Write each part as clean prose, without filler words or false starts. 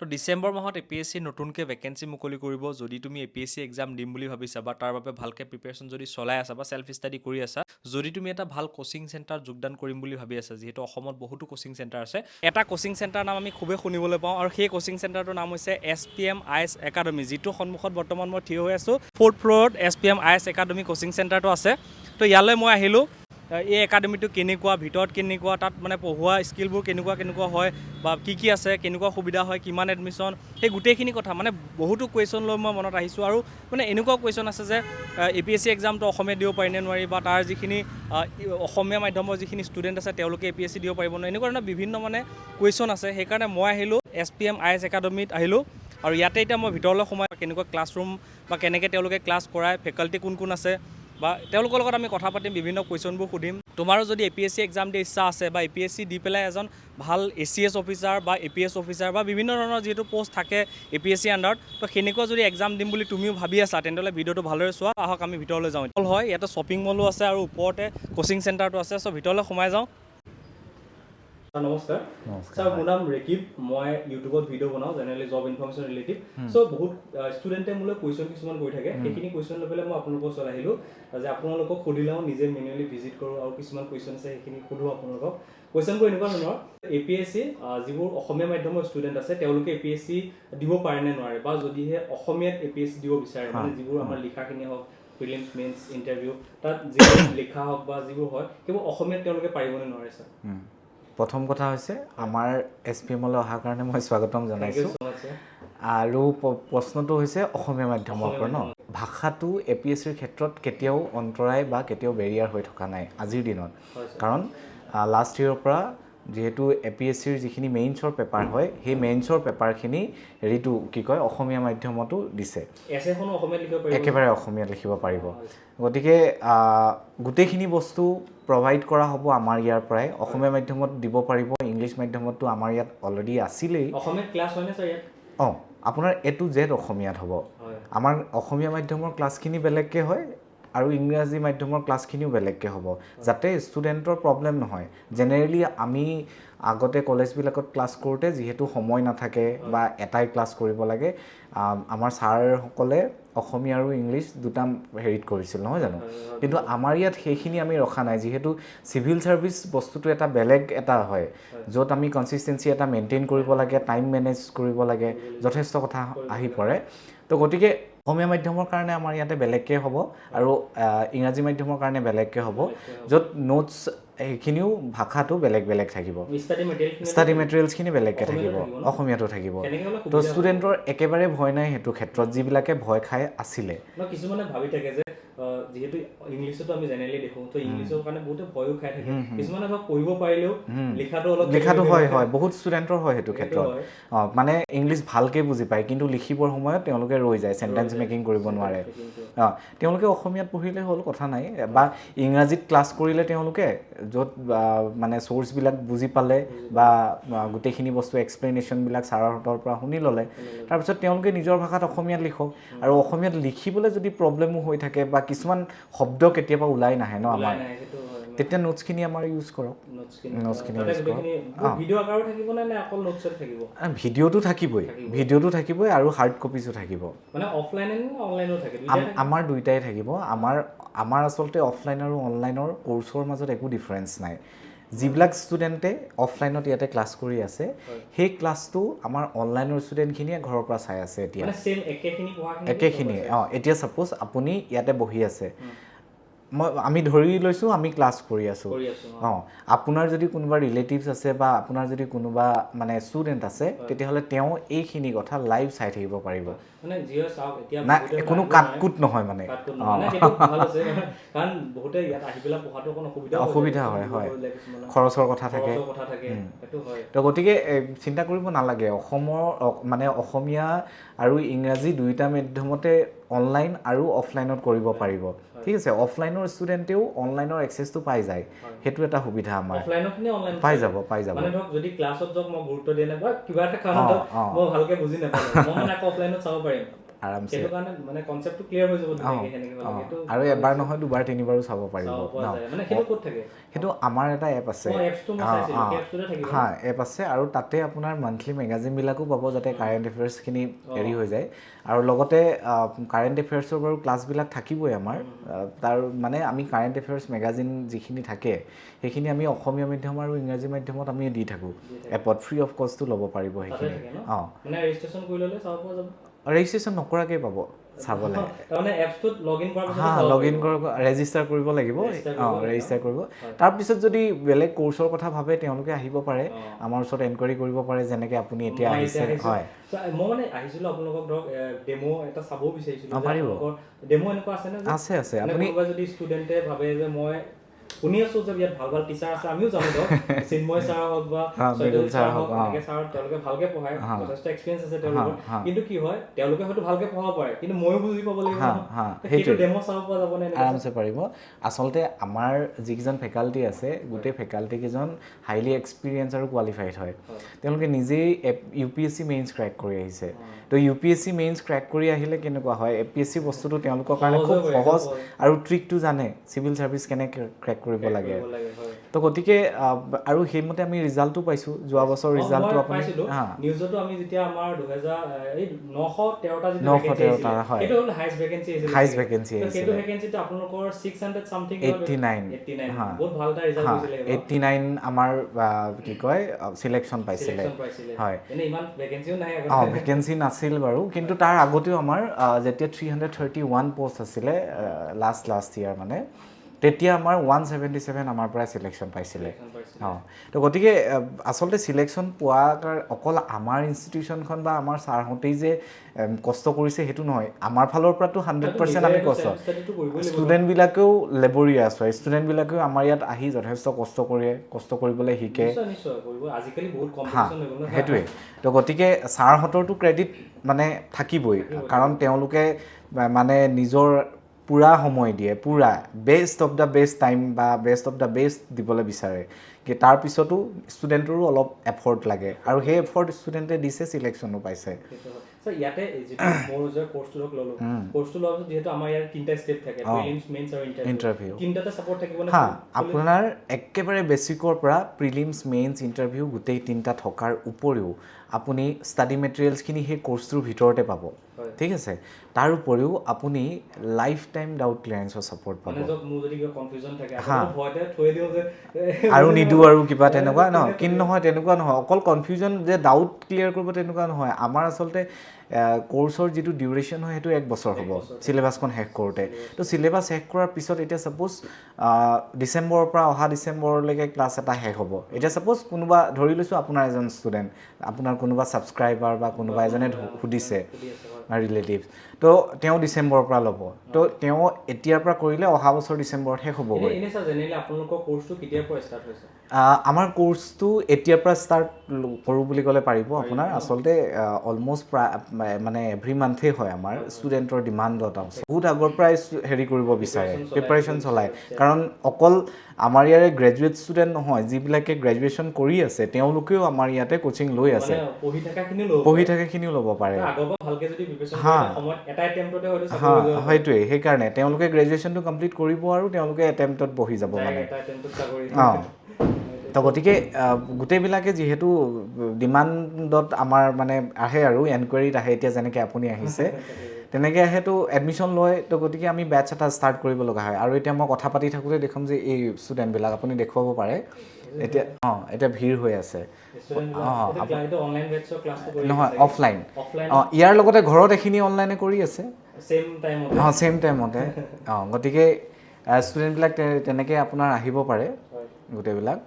তো ডিসেম্বৰ মাহত এপিএছচি নতুনকৈ ভেকেঞ্চি মুকলি কৰিব যদি তুমি এপিএছচি এক্সাম দিম বুলি ভাবিছা বা তাৰ বাবে ভালকৈ প্ৰিপেৰেশ্যন যদি চলাই আছা বা চেল্ফ ষ্টাডি কৰি আছা যদি তুমি এটা ভাল কোচিং চেণ্টাৰত যোগদান কৰিম বুলি ভাবি আছা যিহেতু অসমত বহুতো কোচিং চেণ্টাৰ আছে এটা কোচিং চেণ্টাৰ নাম আমি খুবেই শুনিবলৈ পাওঁ আৰু সেই কোচিং চেণ্টাৰটোৰ নাম হৈছে SPM IS একাডেমি যিটো সন্মুখত বৰ্তমান মই থিয় হৈ আছোঁ 4th ফ্ল'ৰত SPM IS একাডেমি কোচিং চেণ্টাৰটো আছে তো ইয়ালৈ মই আহিলোঁ এই একাডেমিটো কেনেকুৱা ভিতৰত কেনেকুৱা তাত মানে পঢ়োৱা স্কিলবোৰ কেনেকুৱা হয় বা কি আছে কেনেকুৱা সুবিধা হয় কিমান এডমিশ্যন সেই গোটেইখিনি কথা মানে বহুতো কুৱেশ্যন লৈ মই মনত আহিছোঁ আৰু মানে এনেকুৱা কুৱেশ্যন আছে যে APSC এক্সামটো অসমীয়া দিব পাৰিনে নোৱাৰি বা তাৰ যিখিনি অসমীয়া মাধ্যমৰ যিখিনি ষ্টুডেণ্ট আছে তেওঁলোকে APSC দিব পাৰিব নোৱাৰে এনেকুৱা ধৰণৰ বিভিন্ন মানে কুৱেশ্যন আছে সেইকাৰণে মই আহিলোঁ SPM IS একাডেমিত আহিলোঁ আৰু ইয়াতে এতিয়া মই ভিতৰলৈ সোমাই কেনেকুৱা ক্লাছৰুম বা কেনেকৈ তেওঁলোকে ক্লাছ কৰায় ফেকাল্টি কোন আছে বা তেওঁলোকৰ লগত আমি কথা পাতিম বিভিন্ন কুৱেশ্যনবোৰ সুধিম তোমাৰো যদি APSC এক্সাম দিয়া ইচ্ছা আছে বা APSC দি পেলাই এজন ভাল ACS অফিচাৰ বা APS অফিচাৰ বা বিভিন্ন ধৰণৰ যিহেতু পোষ্ট থাকে APSC আণ্ডাৰত তো সেনেকুৱা যদি এক্সাম দিম বুলি তুমিও ভাবি আছা তেনেহ'লে ভিডিঅ'টো ভালদৰে চোৱা আহক আমি ভিতৰলৈ যাওঁ হয় ইয়াতে শ্বপিং মলো আছে আৰু ওপৰতে কোচিং চেণ্টাৰটো আছে চ' ভিতৰলৈ সোমাই যাওঁ নমস্কাৰ ছাৰ মোৰ নাম ৰেকিব মই ইউটিউবত ভিডিঅ' বনাওঁ জেনেৰেলি জব ইনফৰমেশ্যন ৰিলেটিভ চ' বহুত ষ্টুডেণ্টে মোলৈ কুৱেশ্যন কিছুমান কৰি থাকে সেইখিনি কুৱেশ্যন লৈ পেলাই মই আপোনালোকৰ ওচৰত আহিলোঁ যে আপোনালোকক সুধি লওঁ নিজে মেনুৱেলি ভিজিট কৰোঁ আৰু কিছুমান কুৱেশ্যন আছে সেইখিনি সুধোঁ আপোনালোকক কুৱেশ্যনবোৰ এনেকুৱা ধৰণৰ APSC যিবোৰ অসমীয়া মাধ্যমৰ ষ্টুডেণ্ট আছে তেওঁলোকে APSC দিব পাৰে নে নোৱাৰে বা যদিহে অসমীয়াত APSC দিব বিচাৰে মানে যিবোৰ আমাৰ লিখাখিনি হওক প্ৰিলিমছ মেইনছ ইণ্টাৰভিউ তাত যিবোৰ লিখা হওক বা যিবোৰ হয় সেইবোৰ অসমীয়াত তেওঁলোকে পাৰিবনে নোৱাৰে ছাৰ প্ৰথম কথা হৈছে আমাৰ SPMলৈ অহাৰ কাৰণে মই স্বাগতম জনাইছোঁ আৰু প্ৰশ্নটো হৈছে অসমীয়া মাধ্যমৰ পৰা ন ভাষাটো APSCৰ ক্ষেত্ৰত কেতিয়াও অন্তৰায় বা কেতিয়াও বেৰিয়াৰ হৈ থকা নাই আজিৰ দিনত কাৰণ লাষ্ট ইয়েৰৰ পৰা যিহেতু APSCৰ যিখিনি মেইনছৰ পেপাৰ হয় সেই মেইনছৰ পেপাৰখিনি হেৰিটো কি কয় অসমীয়া মাধ্যমতো দিছে একেবাৰে অসমীয়াত লিখিব পাৰিব গতিকে গোটেইখিনি বস্তু প্ৰভাইড কৰা হ'ব আমাৰ ইয়াৰ পৰাই অসমীয়া মাধ্যমত দিব পাৰিব ইংলিছ মাধ্যমতো আমাৰ ইয়াত অলৰেডি আছিলেই অসমীয়া ক্লাছ হয়নে ছাৰ ইয়াত আপোনাৰ A to Z অসমীয়াত হ'ব আমাৰ অসমীয়া মাধ্যমৰ ক্লাছখিনি বেলেগকৈ হয় আৰু ইংৰাজী মাধ্যমৰ ক্লাছখিনিও বেলেগকৈ হ'ব যাতে ষ্টুডেণ্টৰ প্ৰব্লেম নহয় জেনেৰেলি আমি আগতে কলেজবিলাকত ক্লাছ কৰোঁতে যিহেতু সময় নাথাকে বা এটাই ক্লাছ কৰিব লাগে আমাৰ ছাৰসকলে অসমীয়া আৰু ইংলিছ দুটা হেৰিত কৰিছিল নহয় জানো কিন্তু আমাৰ ইয়াত সেইখিনি আমি ৰখা নাই যিহেতু চিভিল ছাৰ্ভিচ বস্তুটো এটা বেলেগ এটা হয় য'ত আমি কনচিষ্টেঞ্চি এটা মেইনটেইন কৰিব লাগে টাইম মেনেজ কৰিব লাগে যথেষ্ট কথা আহি পৰে তো গতিকে অসমীয়া মাধ্যমৰ কাৰণে আমাৰ ইয়াতে বেলেগকৈ হ'ব আৰু ইংৰাজী মাধ্যমৰ কাৰণে বেলেগকৈ হ'ব য'ত নোটছ সেইখিনিও ভাষাটো বেলেগ থাকিব ষ্টাডি মেটেৰিয়েলছখিনি বেলেগকৈ থাকিব অসমীয়াটো থাকিব তো ষ্টুডেণ্টৰ একেবাৰে ভয় নাই সেইটো ক্ষেত্ৰত যিবিলাকে ভয় খাই আছিলে কিছুমানে ভাবি থাকে যে যেহেতু ইংলিছতো আমি জেনেৰেলি দেখোঁ তো ইংলিছৰ কাৰণে বহুতে ভয়ো খাই থাকে কিছুমানে ধৰক পঢ়িব পাৰিলেও লিখাটো হয় বহুত ষ্টুডেণ্টৰ হয় সেইটো ক্ষেত্ৰত মানে ইংলিছ ভালকৈ বুজি পায় কিন্তু লিখিবৰ সময়ত তেওঁলোকে ৰৈ যায় চেণ্টেঞ্চ মেকিং কৰিব নোৱাৰে তেওঁলোকে অসমীয়াত পঢ়িলে হ'ল কথা নাই বা ইংৰাজীত ক্লাছ কৰিলে তেওঁলোকে য'ত মানে চ'ৰ্চবিলাক বুজি পালে বা গোটেইখিনি বস্তু এক্সপ্লেনেশ্যনবিলাক ছাৰহঁতৰ পৰা শুনি ল'লে তাৰপিছত তেওঁলোকে নিজৰ ভাষাত অসমীয়াত লিখক আৰু অসমীয়াত লিখিবলৈ যদি প্ৰব্লেমো হৈ থাকে বা কিছুমান শব্দ কেতিয়াবা ওলাই নাহে ন আমাৰ তেতিয়া নোটছখিনি আমাৰ ইউজ কৰক ভিডিঅ'টো থাকিবই আৰু হাৰ্ড কপিজো থাকিব আমাৰ দুইটাই থাকিব আমাৰ আচলতে অফলাইন আৰু অনলাইনৰ কৰ্চৰ মাজত একো ডিফাৰেঞ্চ নাই যিবিলাক ষ্টুডেণ্টে অফলাইনত ইয়াতে ক্লাছ কৰি আছে সেই ক্লাছটো আমাৰ অনলাইনৰ ষ্টুডেণ্টখিনিয়ে ঘৰৰ পৰা চাই আছে এতিয়া একেখিনি এতিয়া ছাপ'জ আপুনি ইয়াতে বহি আছে আমি ধৰি লৈছোঁ আমি ক্লাছ কৰি আছোঁ আপোনাৰ যদি কোনোবা ৰিলেটিভছ আছে বা আপোনাৰ যদি কোনোবা মানে ষ্টুডেণ্ট আছে তেতিয়াহ'লে তেওঁ এইখিনি কথা লাইভ চাই থাকিব পাৰিব নাই কোনো কাটকুট নহয় মানে অসুবিধা হয় খৰচৰ কথা থাকে তো গতিকে চিন্তা কৰিব নালাগে মানে অসমীয়া আৰু ইংৰাজী দুয়োটা মাধ্যমতে অনলাইন আৰু অফলাইনত কৰিব পাৰিব ঠিক আছে অফলাইনৰ ষ্টুডেণ্টেও অনলাইনৰ এক্সেছটো পাই যায় সেইটো এটা সুবিধা আমাৰ পাই যাব যদি ক্লাছত যাওক মই গুৰুত্ব দিয়া নাই বা কিবা এটা কাৰণত মই ভালকৈ বুজি নাপালোঁ মই মানে অফলাইনত চাব পাৰিম আৰামছে সেইটো কাৰণে মানে কনচেপ্টটো ক্লিয়াৰ হৈ যাব তেনেকৈ কেনেকৈ হ'ব লাগে আৰু এবাৰ নহয় দুবাৰ তিনিবাৰো চাব পাৰিব মানে সেইটো ক'ত থাকে সেইটো আমাৰ এটা এপ আছে এপছটো মই চাইছিলোঁ সেই এপছটোতে থাকিব হা এপ আছে আৰু তাতে আপোনাৰ মান্থলি মেগাজিনবিলাকো পাব যাতে কাৰেণ্ট এফেয়াৰ্ছখিনি হেৰি হৈ যায় আৰু লগতে কাৰেণ্ট এফেয়াৰ্ছৰ বাৰু ক্লাছবিলাক থাকিবই আমাৰ তাৰ মানে আমি কাৰেণ্ট এফেয়াৰ্ছ মেগাজিন যিখিনি থাকে সেইখিনি আমি অসমীয়া মাধ্যম আৰু ইংৰাজী মাধ্যমত আমি দি থাকোঁ এপত ফ্ৰী অফ কষ্টটো ল'ব পাৰিব সেইখিনি মানে ৰেজিষ্ট্ৰেশ্যন কৰি ল'লে চাব পৰা যাব ৰেজিষ্ট্ৰেশ্যন নকৰাকৈ পাব চাবলৈ মানে এপছটোত লগইন কৰাৰ পিছত হা লগইন ৰেজিষ্টাৰ কৰিব লাগিব ৰেজিষ্টাৰ কৰিব তাৰপিছত যদি বেলেগ কোৰ্চৰ কথা ভাবে তেওঁলোকে আহিব পাৰে আমাৰ ওচৰত এনকুৱাৰী কৰিব পাৰে যেনেকৈ আপুনি এতিয়া আহিছে হয় মই মানে আহিছিলোঁ আপোনালোকক ধৰক ডেমো এটা চাবও বিচাৰিছিলোঁ পাৰিব ডেমো এনেকুৱা আছেনে আছে আছে আপুনি যদি ষ্টুডেণ্টে ভাবে যে মই শুনি আছোঁ যে ইয়াত ভাল ভাল টিচাৰ আছে আমিও জানো ধৰক চিন্ময় ছাৰ হওক বা সৈদুল ছাৰ হওক এনেকৈ ছাৰ তেওঁলোকে ভালকৈ পঢ়ায় যথেষ্ট এক্সপিৰিয়েঞ্চ আছে তেওঁলোকৰ কিন্তু কি হয় তেওঁলোকে হয়তো ভালকৈ পঢ়াব পাৰে কিন্তু ময়ো বুজি পাব লাগিব সেইটো ডেমো চাব পৰা যাব নে আৰামছে পাৰিব আচলতে আমাৰ যিকেইজন ফেকাল্টি আছে গোটেই ফেকাল্টিকেইজন হাইলি এক্সপিৰিয়েঞ্চ আৰু কোৱালিফাইড হয় তেওঁলোকে নিজেই UPSC মেইনছ ক্ৰেক কৰি আহিছে তো UPSC মেইনছ ক্ৰেক কৰি আহিলে কেনেকুৱা হয় APSC বস্তুটো তেওঁলোকৰ কাৰণে খুব সহজ আৰু ট্ৰিকটো জানে চিভিল ছাৰ্ভিচ কেনেকৈ ক্ৰেক কৰিব লাগে তো গতিকে আৰু সেইমতে আমি ৰিজাল্টটো পাইছোঁ যোৱা বছৰ ৰিজাল্টটো আপুনি নিউজতো আমি যেতিয়া আমাৰ 913টা হয় সেইটো হ'ল হাইয়েষ্ট ভেকেন্সি আহিছিল হাইয়েষ্ট ভেকেন্সি আহিছিল সেইটো ভেকেন্সিটো আপোনালোকৰ 600 সামথিং 89 বহুত ভাল এটা ৰিজাল্ট হৈছিলে 89 আমাৰ কি কয় সিলেকশন পাইছিলে হয় এনে ইমান ভেকেন্সিও নাই ভেকেন্সি নাছিল বাৰু কিন্তু তাৰ আগতেও আমাৰ যেতিয়া 331 পোষ্ট আছিলে লাষ্ট ইয়াৰ মানে তেতিয়া আমাৰ 177 আমাৰ পৰা সিলেকশন পাইছিলে তো গতিকে আচলতে সিলেকশন পোৱাৰ অকল আমাৰ ইনষ্টিটিউচনখন বা আমাৰ ছাৰহঁতেই যে কষ্ট কৰিছে সেইটো নহয় আমাৰ ফালৰ পৰাতো 100% আমি কষ্ট ষ্টুডেণ্টবিলাকেও লেবৰিয়াছ হয় ষ্টুডেণ্টবিলাকেও আমাৰ ইয়াত আহি যথেষ্ট কষ্ট কৰিবলৈ শিকে সেইটোৱে তো গতিকে ছাৰহঁতৰতো ক্ৰেডিট মানে থাকিবই কাৰণ তেওঁলোকে মানে নিজৰ পুৰা সময় দিয়ে পুৰা best of the best time বা বেষ্ট অফ দ্য বেষ্ট দিবলৈ বিচাৰে কি তাৰপিছতো ষ্টুডেণ্টৰো অলপ এফৰ্ট লাগে আৰু সেই এফৰ্ট ষ্টুডেণ্টে দিছে সিলেকশ্যনো পাইছে ইয়াতে মোৰ যে কোৰ্সটো ললো কোৰ্সটো লোৱাৰ যেহেতু আমাৰ ইয়াৰ তিনটা স্টেপ থাকে প্ৰিলিমছ মেইনছ আৰু ইন্টাৰভিউ তিনটাতে সাপোৰ্ট থাকিব না আপোনাৰ একেবাৰে বেসিকৰ পৰা প্ৰিলিমছ মেইনছ ইন্টাৰভিউ গোটেই তিনটা থকাৰ উপৰিও আপুনি ষ্টাডি মেটেৰিয়েলছখিনি সেই কোৰ্সটোৰ ভিতৰতে পাব ঠিক আছে তাৰ উপৰিও আপুনি লাইফ টাইম ডাউট ক্লিয়াৰেন্সৰ সাপোৰ্ট পাব মানে যক মোৰ যদি কিবা কনফিউজন থাকে আপুনি ভয়তে থৈ দিও যে আৰু নিদু আৰু কিবা তেনেকুৱা নহয় কিন নহয় তেনেকুৱা নহয় অকল কনফিউজন যে ডাউট ক্লিয়াৰ কৰিব তেনেকুৱা নহয় আমাৰ আচলতে কোৰ্সৰ যেটো ডিউৰেশ্যন হয় সেইটো 1 বছৰ হ'ব সিলেবাসখন শেষ কৰোতে তো সিলেবাস শেষ কৰাৰ পিছত এতিয়া সাপোজ ডিসেম্বৰৰ পৰা অহা ডিসেম্বৰলৈকে ক্লাছ এটা শেষ হ'ব এতিয়া সাপোজ কোনোবা ধৰি লৈছো আপোনাৰ এজন ষ্টুডেণ্ট আপোনাৰ কোনোবা সাবস্ক্ৰাইবাৰ বা কোনোবা এজনে সুধিছে ৰিলেটিভছ তো তেওঁ ডিসেম্বৰৰ পৰা ল'ব তো তেওঁ এতিয়াৰ পৰা কৰিলে অহা বছৰ ডিসেম্বৰত শেষ হ'ব এনে স্যাৰ জেনেৰেলি আপোনালোকৰ কোৰ্সটো কেতিয়াৰ পৰা ষ্টাৰ্ট হৈছে আমাৰ কোৰ্সটো এতিয়াৰ পৰা ষ্টাৰ্ট কৰো বুলি ক'লে পাৰিব আপোনাৰ আচলতে অলমোষ্ট মানে এভৰি মান্থে হয় আমাৰ ষ্টুডেণ্টৰ ডিমাণ্ডত আছে বহুত আগৰ পৰাই হেৰি কৰিব বিচাৰে প্ৰিপাৰেশ্যন চলায় কাৰণ অকল আমাৰ ইয়াৰে গ্ৰেজুৱেট ষ্টুডেণ্ট নহয় যিবিলাকে গ্ৰেজুৱেশ্যন কৰি আছে তেওঁলোকেও আমাৰ ইয়াতে কোচিং লৈ আছে পঢ়ি থাকাখিনিও ল'ব পাৰে সেইটোৱে সেইকাৰণে তেওঁলোকে গ্ৰেজুৱেশ্যনটো কমপ্লিট কৰিব আৰু তেওঁলোকে এটেম্পটত বহি যাব মানে তো গতিকে গোটেইবিলাকে যিহেতু ডিমাণ্ডত আমাৰ মানে আহে আৰু এনকুৱাৰীত আহে এতিয়া যেনেকৈ আপুনি আহিছে তেনেকৈ আহে তো এডমিশ্যন লয় তো গতিকে আমি বেটছ এটা ষ্টাৰ্ট কৰিব লগা হয় আৰু এতিয়া মই কথা পাতি থাকোঁতে দেখোঁ যে এই ষ্টুডেণ্টবিলাক আপুনি দেখুৱাব পাৰে এতিয়া এতিয়া ভিৰ হৈ আছে নহয় অফলাইন ইয়াৰ লগতে ঘৰত এইখিনি অনলাইনে কৰি আছে ছেম টাইমতে গতিকে ষ্টুডেণ্টবিলাক তেনেকৈ আপোনাৰ আহিব পাৰে গোটেইবিলাক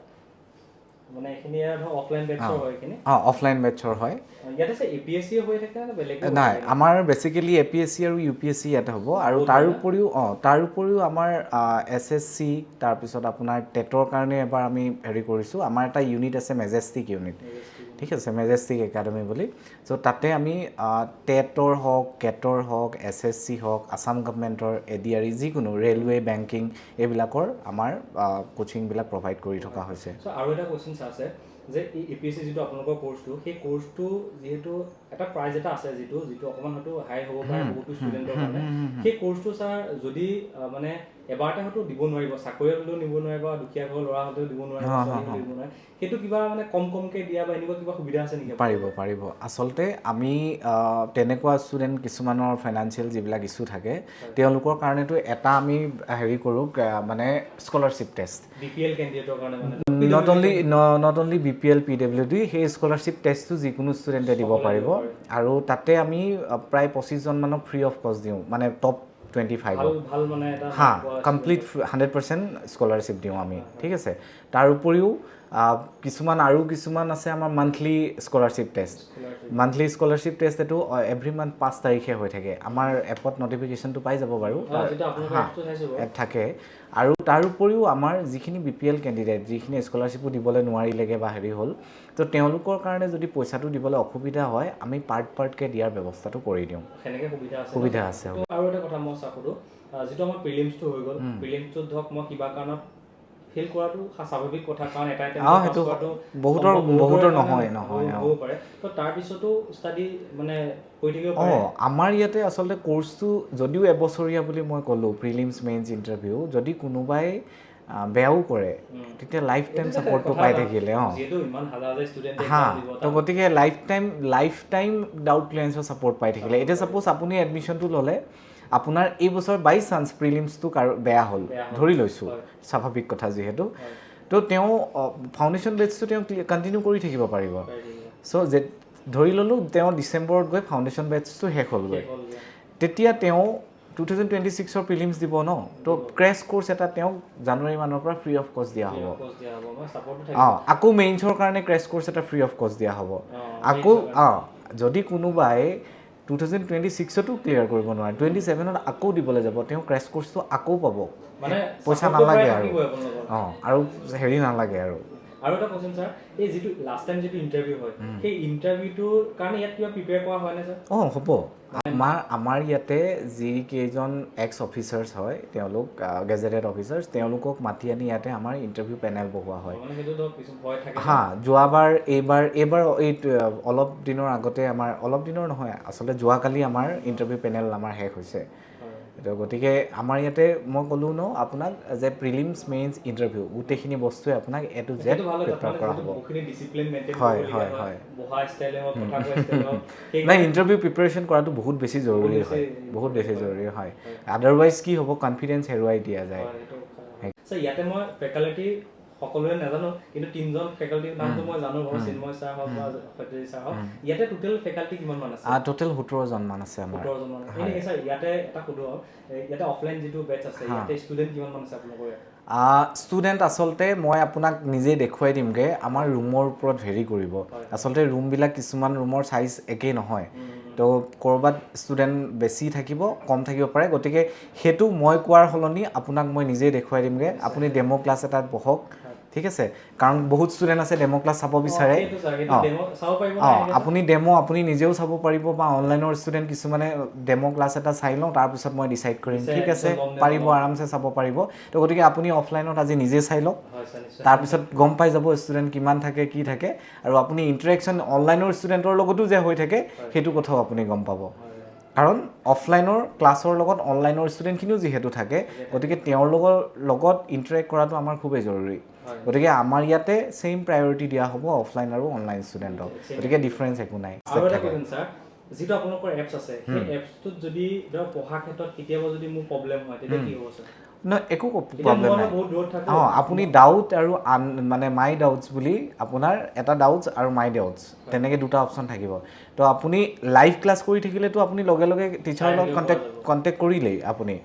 মানে এখিনি অফলাইন বেটছৰ হয় এখিনি অফলাইন বেটছৰ হয় ইয়াতে আছে এপিএসসি হৈ থাকে না বেলেগ নাই আমাৰ বেসিক্যালি এপিএসসি আৰু ইউপিএসসি ইয়াতে হ'ব আৰু তাৰ উপৰিও আমাৰ এসএসসি তাৰ পিছত আপোনাৰ টেটৰ কাৰণে এবাৰ আমি হেৰি কৰিছোঁ আমাৰ এটা ইউনিট আছে মেজেষ্টিক ইউনিট ঠিক আছে মেজেষ্টিক একাডেমি বুলি সো তাতে আমি টেটৰ হওক কেটৰ হওক এসএসসি হওক আসাম গভৰ্ণমেণ্টৰ এডিআৰই যিকোনো ৰেলৱে বেংকিং এইবিলাকৰ আমাৰ কোচিংবিলাক প্ৰভাইড কৰি থকা হৈছে সো আৰু এটা কোশ্চেন আছে যে এই APSC যিটো আপোনালোকৰ কোৰ্সটো সেই কোৰ্সটো যেহেতু এটা প্ৰাইজ এটা আছে যিটো অকমান হয়তো হাই হ'ব পাৰে বহুতো ষ্টুডেন্টৰ কাৰণে সেই কোৰ্সটো স্যাৰ যদি মানে এবাৰতে হয়তো দিব নোৱাৰিব চাকৰি হ'লেও নিব নোৱাৰিব দুখীয়া ঘৰৰ ল'ৰা হ'লেও দিব নোৱাৰিব ছোৱালী হ'লেও দিব নোৱাৰে সেইটো কিবা মানে কমকে দিয়া বা এনেকুৱা কিবা সুবিধা আছে নেকি পাৰিব আচলতে আমি তেনেকুৱা ষ্টুডেণ্ট কিছুমানৰ ফাইনেন্সিয়েল যিবিলাক ইছ্যু থাকে তেওঁলোকৰ কাৰণেতো এটা আমি হেৰি কৰোঁ মানে স্কলাৰশ্বিপ টেষ্ট BPL কেণ্ডিডেটৰ কাৰণে মানে নট অনলি BPL PWD সেই স্কলাৰশ্বিপ টেষ্টটো যিকোনো ষ্টুডেণ্টে দিব পাৰিব আৰু তাতে আমি প্ৰায় 25 জন মানক ফ্ৰী অফ কষ্ট দিওঁ মানে টপ 25 ভাল মানে এটা কমপ্লিট 100% স্কলাৰশ্বিপ দিওঁ আমি ঠিক আছে তাৰ উপৰিও কিছুমান আছে আমাৰ মান্থলি স্কলাৰশ্বিপ টেষ্ট এইটো এভৰি মান্থ 5 তাৰিখে হৈ থাকে আমাৰ এপত নটিফিকেশ্যনটো পাই যাব বাৰু এপ থাকে আৰু তাৰ উপৰিও আমাৰ যিখিনি BPL কেণ্ডিডেট যিখিনি স্কলাৰশ্বিপো দিবলৈ নোৱাৰিলেগে বা হেৰি হ'ল তো তেওঁলোকৰ কাৰণে যদি পইচাটো দিবলৈ অসুবিধা হয় আমি পাৰ্টকে দিয়াৰ ব্যৱস্থাটো কৰি দিওঁ সেনেকে সুবিধা আছে আৰু এটা কথা মই চাকৰো যেটো আমাৰ প্ৰিলিমছটো হৈ গ'ল প্ৰিলিমছটো ধৰক মই কিবা কাৰণত ফেল কৰাটো স্বাভাৱিক কথা কাৰণ এটা সেইটো বহুতৰ নহয় হ'ব পাৰে তো তাৰ পিছতো ষ্টাডি মানে কৰি থাকিব পাৰে আমাৰ ইয়াতে আচলতে কোৰ্সটো যদিও এবছৰীয়া বুলি মই ক'লো প্ৰিলিমছ মেইনছ ইণ্টাৰভিউ যদি কোনোবাই বেয়াও কৰে তেতিয়া লাইফ টাইম সাপোৰ্টটো পাই থাকিলে যেটো ইমান হাজাৰ ষ্টুডেন্ট তো গতিকে লাইফ টাইম ডাউট ক্লিয়াৰেন্সৰ সাপোৰ্ট পাই থাকিলে এতিয়া সাপোজ আপুনি এডমিশনটো ল'লে আপোনাৰ এই বছৰ বাই চান্স প্ৰিলিমছটো বেয়া হ'ল ধৰি লৈছোঁ স্বাভাৱিক কথা যিহেতু তো তেওঁ ফাউণ্ডেশ্যন বেচটো তেওঁ কণ্টিনিউ কৰি থাকিব পাৰিব চ' যে ধৰি ল'লোঁ তেওঁ ডিচেম্বৰত গৈ ফাউণ্ডেশ্যন বেচটো শেষ হ'লগৈ তেতিয়া তেওঁ 2026ৰ প্ৰিলিমছ দিব ন তো ক্ৰেছ কোৰ্ছ এটা তেওঁক জানুৱাৰী মানৰ পৰা ফ্ৰী অফ কষ্ট দিয়া হ'ব আকৌ মেইনছৰ কাৰণে ক্ৰেছ কোৰ্ছ এটা ফ্ৰী অফ কষ্ট দিয়া হ'ব আকৌ যদি কোনোবাই 2026তো ক্লিয়াৰ কৰিব নোৱাৰে 27ত আকৌ দিবলৈ যাব তেওঁ ক্ৰেছ কোৰ্ছটো আকৌ পাব মানে পইচা নালাগে আৰু হেৰি নালাগে আৰু এটা কোৱেশ্চন স্যাৰ এই যেটো লাষ্ট টাইম যেটো ইন্টাৰভিউ হয় সেই ইন্টাৰভিউটোৰ কাৰণে ইয়াত কিবা প্ৰিপেয়াৰ কৰা হয় নে স্যাৰ হ'ব আমাৰ ইয়াতে যি কেইজন এক্স অফিচাৰ্ছ হয় তেওঁলোক গেজেটেড অফিচাৰ্ছ তেওঁলোকক মাতি আনি ইয়াতে আমাৰ ইণ্টাৰভিউ পেনেল বহোৱা হয় যোৱাবাৰ এইবাৰ এই অলপ দিনৰ আগতে আমাৰ অলপ দিনৰ নহয় আচলতে যোৱাকালি আমাৰ ইণ্টাৰভিউ পেনেল আমাৰ শেষ হৈছে তো গতিকে আমাৰ ইয়াতে মই ক'লো ন আপোনাক যে প্ৰিলিমছ মেইনছ ইণ্টাৰভিউ গোটেইখিনি বস্তুৱে আপোনাক A to Z প্ৰিপেয়াৰ কৰা হ'ব নাই ইণ্টাৰভিউ প্ৰিপেৰেশ্যন কৰাটো বহুত বেছি জৰুৰী হয় আদাৰৱাইজ কি হ'ব কনফিডেন্স হেৰুৱাই দিয়া যায় ইয়াতে মই ফেকাল্টি সকলোৱে নাজানো কিন্তু তিনজন ফেকাল্টিৰ নামটো মই জানো বাৰু চিন্ময় ছাৰ হওক বা সত্যজিৎ ছাৰ হওক ইয়াতে টোটেল ফেকাল্টি কিমান মান আছে টোটেল 17 জন মান আছে আমাৰ 17 জন মান এনে স্যাৰ ইয়াতে এটা সুধো ইয়াতে অফলাইন যেটো বেচ আছে ইয়াতে ষ্টুডেন্ট কিমান মান আছে আপোনালোকৰ ষ্টুডেণ্ট আচলতে মই আপোনাক নিজে দেখুৱাই দিমগৈ আমাৰ ৰুমৰ ওপৰত ভেৰি কৰিব আচলতে ৰুমবিলাক কিছুমান ৰুমৰ চাইজ একেই নহয় তো ক'ৰবাত ষ্টুডেণ্ট বেছি থাকিব কম থাকিব পাৰে গতিকে সেইটো মই কোৱাৰ সলনি আপোনাক মই নিজেই দেখুৱাই দিমগৈ আপুনি ডেমো ক্লাছ এটাত বহক ঠিক আছে কাৰণ বহুত ষ্টুডেণ্ট আছে ডেমো ক্লাছ চাব বিচাৰে আপুনি আপুনি নিজেও চাব পাৰিব বা অনলাইনৰ ষ্টুডেণ্ট কিছুমানে ডেমো ক্লাছ এটা চাই লওঁ তাৰপিছত মই ডিচাইড কৰিম ঠিক আছে পাৰিব আৰামছে চাব পাৰিব তো গতিকে আপুনি অফলাইনত আজি নিজে চাই লওক তাৰপিছত গম পাই যাব ষ্টুডেণ্ট কিমান থাকে কি থাকে আৰু আপুনি ইণ্টাৰেকশ্যন অনলাইনৰ ষ্টুডেণ্টৰ লগতো যে হৈ থাকে সেইটো কথাও আপুনি গম পাব কাৰণ অফলাইনৰ ক্লাছৰ লগত অনলাইনৰ ষ্টুডেণ্টখিনিও যিহেতু থাকে গতিকে তেওঁৰ লগত ইণ্টাৰেক্ট কৰাটো আমাৰ খুবেই জৰুৰী গতিকে আমাৰ ইয়াতে সেম প্ৰায়োৰিটি দিয়া হ'ব অফলাইন আৰু অনলাইন ষ্টুডেণ্টক গতিকে ডিফাৰেঞ্চ একো নাই আৰু এটা কোৱেশ্চন স্যাৰ যেটো আপোনালোকৰ এপছ আছে সেই এপছটোত যদি পঢ়া ক্ষেত্ৰত কেতিয়াবা যদি মোৰ প্ৰবলেম হয় তেতিয়া কি হ'ব স্যাৰ একো প্ৰবলেম নাই আপুনি ডাউট আৰু মানে মাই ডাউটছ বুলি আপোনাৰ এটা ডাউটছ আৰু মাই ডাউটছ তেনেকৈ দুটা অপশ্যন থাকিব তো আপুনি লাইভ ক্লাছ কৰি থাকিলেতো আপুনি লগে লগে টিচাৰৰ লগত কণ্টেক্ট কৰিলেই আপুনি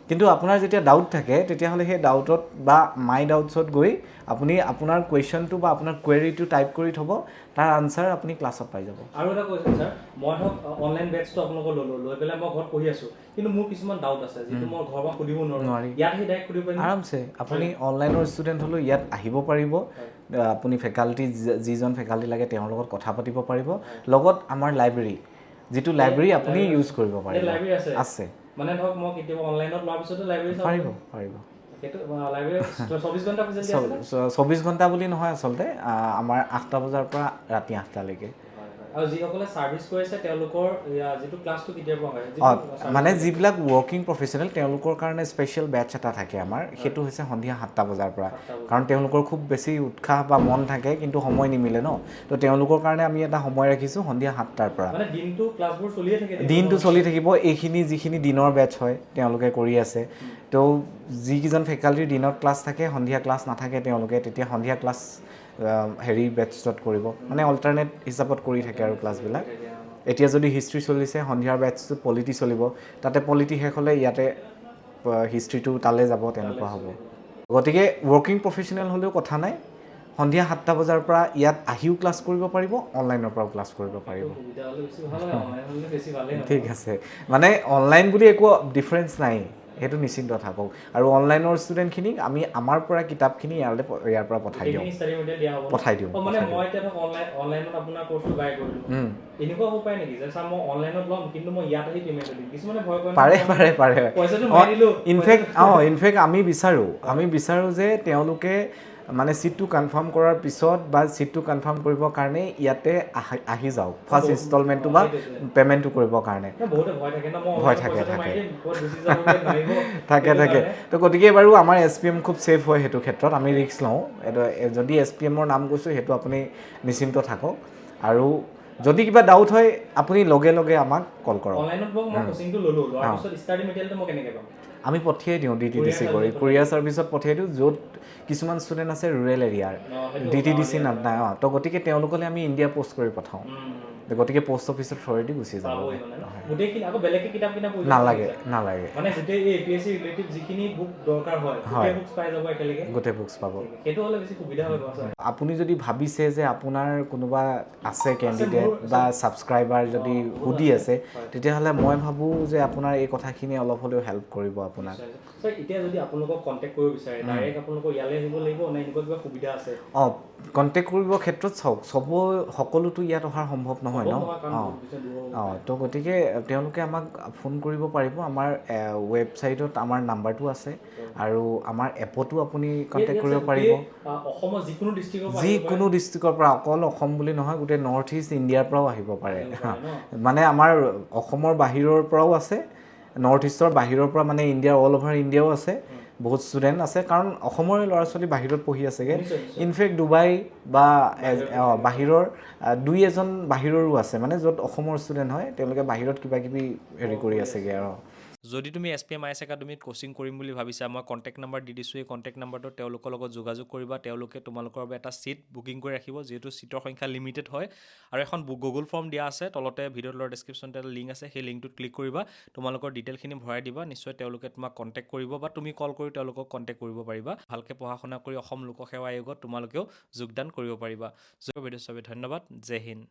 কিন্তু আপোনাৰ যেতিয়া ডাউট থাকে তেতিয়াহ'লে সেই ডাউটত বা মাই ডাউটছত গৈ আপুনি আপোনাৰ কুৱেশ্যনটো বা আপোনাৰ কুৱেৰিটো টাইপ কৰি থ'ব তাৰ আনচাৰ আপুনি ক্লাছত পাই যাব আৰু এটা কুৱেশ্যন স্যাৰ মই ধৰক অনলাইন বেচটো আপোনালোকৰ লৈ পেলাই মই ঘৰত পঢ়ি আছোঁ কিন্তু মোৰ কিছুমান ডাউট আছে যিটো মই ঘৰৰ পৰা সুধিব নোৱাৰি ইয়াত সেই ডাইৰেক্ট সুধিব পাৰিম আৰামছে আপুনি অনলাইনৰ ষ্টুডেণ্ট হ'লেও ইয়াত আহিব পাৰিব আপুনি ফেকাল্টি যিজন ফেকাল্টি লাগে তেওঁৰ লগত কথা পাতিব পাৰিব লগত আমাৰ লাইব্ৰেৰী যিটো লাইব্ৰেৰী আপুনি ইউজ কৰিব পাৰিব আছে মানে ধৰক মই কেতিয়াবা অনলাইনত লোৱাৰ পিছতো লাইব্ৰেৰী পাৰিব সেইটো লাইব্ৰেৰী 24 ঘণ্টা ফেচিলিটি আছে নে? 24 ঘণ্টা বুলি নহয় আচলতে, আমাৰ 8টা বজাৰ পৰা ৰাতি 8টালৈকে। আৰু যিসকলে ছাৰ্ভিচ কৰিছে তেওঁলোকৰ যিটো ক্লাছটো কেতিয়াৰ পৰা হয়? মানে যিবিলাক ৱৰ্কিং প্ৰফেচনেল তেওঁলোকৰ কাৰণে স্পেচিয়েল বেটছ এটা থাকে আমাৰ, সেইটো হৈছে সন্ধিয়া 7টা বজাৰ পৰা। কাৰণ তেওঁলোকৰ খুব বেছি উৎসাহ বা মন থাকে কিন্তু সময় নিমিলে ন, তো তেওঁলোকৰ কাৰণে আমি এটা সময় ৰাখিছোঁ সন্ধিয়া 7টাৰ পৰা। মানে দিনটো ক্লাছবোৰ চলিয়ে থাকে? দিনটো চলি থাকিব। এইখিনি যিখিনি দিনৰ বেটছ হয় তেওঁলোকে কৰি আছে, তো যিকেইজন ফেকাল্টিৰ দিনত ক্লাছ থাকে সন্ধিয়া ক্লাছ নাথাকে তেওঁলোকে তেতিয়া সন্ধিয়া ক্লাছ বেটছত কৰিব, মানে অল্টাৰনেট হিচাপত কৰি থাকে আৰু ক্লাছবিলাক। এতিয়া যদি হিষ্ট্ৰী চলিছে সন্ধিয়াৰ বেটছটোত পলিটি চলিব, তাতে পলিটি শেষ হ'লে ইয়াতে হিষ্ট্ৰীটো তালৈ যাব, তেনেকুৱা হ'ব। গতিকে ৱৰ্কিং প্ৰফেচনেল হ'লেও কথা নাই, সন্ধিয়া 7টা বজাৰ পৰা ইয়াত আহিও ক্লাছ কৰিব পাৰিব, অনলাইনৰ পৰাও ক্লাছ কৰিব পাৰিব। ঠিক আছে, মানে অনলাইন বুলি একো ডিফাৰেঞ্চ নাই, সেইটো নিশ্চিন্ত থাকক। আৰু অনলাইনৰ ষ্টুডেণ্টখিনিক আমি আমাৰ পৰা কিতাপখিনি ইয়াৰ পৰা পঠাই দিওঁ। মানে মই এতিয়া ধৰক অনলাইনত আপোনাৰ কোৰ্চটো বাই কৰিলোঁ, এনেকুৱা হ'ব পাৰে নেকি যে ছাৰ মই অনলাইনত ল'ম কিন্তু মই ইয়াত আহি পে'মেণ্ট দিম? কিছুমানে ভয় কৰে। পাৰে। পইচাটো মাৰি দিলোঁ। ইনফেক্ট আমি বিচাৰোঁ যে তেওঁলোকে মানে ছিটটো কনফাৰ্ম কৰাৰ পিছত বা ছিটটো কনফাৰ্ম কৰিবৰ কাৰণে ইয়াতে আহি যাওক, ফাৰ্ষ্ট ইনষ্টলমেণ্টটো বা পে'মেণ্টটো কৰিবৰ কাৰণে। ভয় থাকে। তো গতিকে বাৰু আমাৰ SPM খুব ছেফ হয় সেইটো ক্ষেত্ৰত, আমি ৰিস্ক লওঁ। যদি SPMৰ নাম কৈছোঁ সেইটো আপুনি নিশ্চিন্ত থাকক। আৰু যদি কিবা ডাউট হয় আপুনি লগে লগে আমাক কল কৰক। আমি পঠিয়াই দিওঁ DTDC কৰি, কুৰিয়াৰ ছাৰ্ভিচত পঠিয়াই দিওঁ। য'ত কিছুমান ষ্টুডেণ্ট আছে ৰুৰেল এৰিয়াৰ, DTDC নাই, তো গতিকে তেওঁলোকলৈ আমি ইণ্ডিয়া পষ্ট কৰি পঠাওঁ। গতিকে পোষ্ট অফিচৰ থ্ৰুৱেদি গুচি যাব। নালাগে। গোটেই বুকছ পাব। আপুনি যদি ভাবিছে যে আপোনাৰ কোনোবা আছে কেণ্ডিডেট বা ছাবস্ক্ৰাইবাৰ যদি সুধি আছে, তেতিয়াহ'লে মই ভাবোঁ যে আপোনাৰ এই কথাখিনি অলপ হ'লেও হেল্প কৰিব আপোনাক। এতিয়া যদি আপোনালোকক কণ্টেক্ট কৰিব বিচাৰে, ডাইৰেক্ট আপোনালোকক ইয়ালৈ আহিব লাগিব নে এনেকুৱা কিবা সুবিধা আছে? কণ্টেক্ট কৰিবৰ ক্ষেত্ৰত চাওক, সকলোতো ইয়াত অহাৰ সম্ভৱ নহয় ন। তো গতিকে তেওঁলোকে আমাক ফোন কৰিব পাৰিব। আমাৰ ৱেবছাইটত আমাৰ নাম্বাৰটো আছে আৰু আমাৰ এপতো আপুনি কণ্টেক্ট কৰিব পাৰিব। যিকোনো ডিষ্ট্ৰিক্টৰ পৰা, অকল অসম বুলি নহয়, গোটেই নৰ্থ ইষ্ট ইণ্ডিয়াৰ পৰাও আহিব পাৰে। মানে আমাৰ অসমৰ বাহিৰৰ পৰাও আছে, নৰ্থ ইষ্টৰ বাহিৰৰ পৰা, মানে ইণ্ডিয়াৰ অল অভাৰ ইণ্ডিয়াও আছে। বহুত ষ্টুডেণ্ট আছে, কাৰণ অসমৰে ল'ৰা ছোৱালী বাহিৰত পঢ়ি আছেগৈ। ইনফেক্ট ডুবাই বা বাহিৰৰ 2-এজন বাহিৰৰো আছে, মানে য'ত অসমৰ ষ্টুডেণ্ট হয় তেওঁলোকে বাহিৰত কিবা কিবি কৰি আছেগৈ আৰু। যদি তুমি SPM IAS একাডেমীত কোচিং কৰিম বুলি ভাবিছা, মই কণ্টেক্ট নাম্বাৰ দি দিছোঁ। এই কণ্টেক্ট নাম্বাৰটো তেওঁলোকৰ লগত যোগাযোগ কৰিবা। তেওঁলোকে তোমালোকৰ বাবে এটা ছিট বুকিং কৰি ৰাখিব, যিহেতু ছিটৰ সংখ্যা লিমিটেড হয়। আৰু এখন গুগল ফৰ্ম দিয়া আছে, তলতে ভিডিঅ'ৰ তলৰ ডেছক্ৰিপশ্যনতে এটা লিংক আছে, সেই লিংকটোত ক্লিক কৰিবা, তোমালোকৰ ডিটেইলখিনি ভৰাই দিবা। নিশ্চয় তেওঁলোকে তোমাক কণ্টেক্ট কৰিব বা তুমি কল কৰি তেওঁলোকক কণ্টেক্ট কৰিব পাৰিবা। ভালকৈ পঢ়া শুনা কৰি অসম লোকসেৱা আয়োগত তোমালোকেও যোগদান কৰিব পাৰিবা। ভিডিঅ' চাবলৈ ধন্যবাদ। জয় হিন্দ।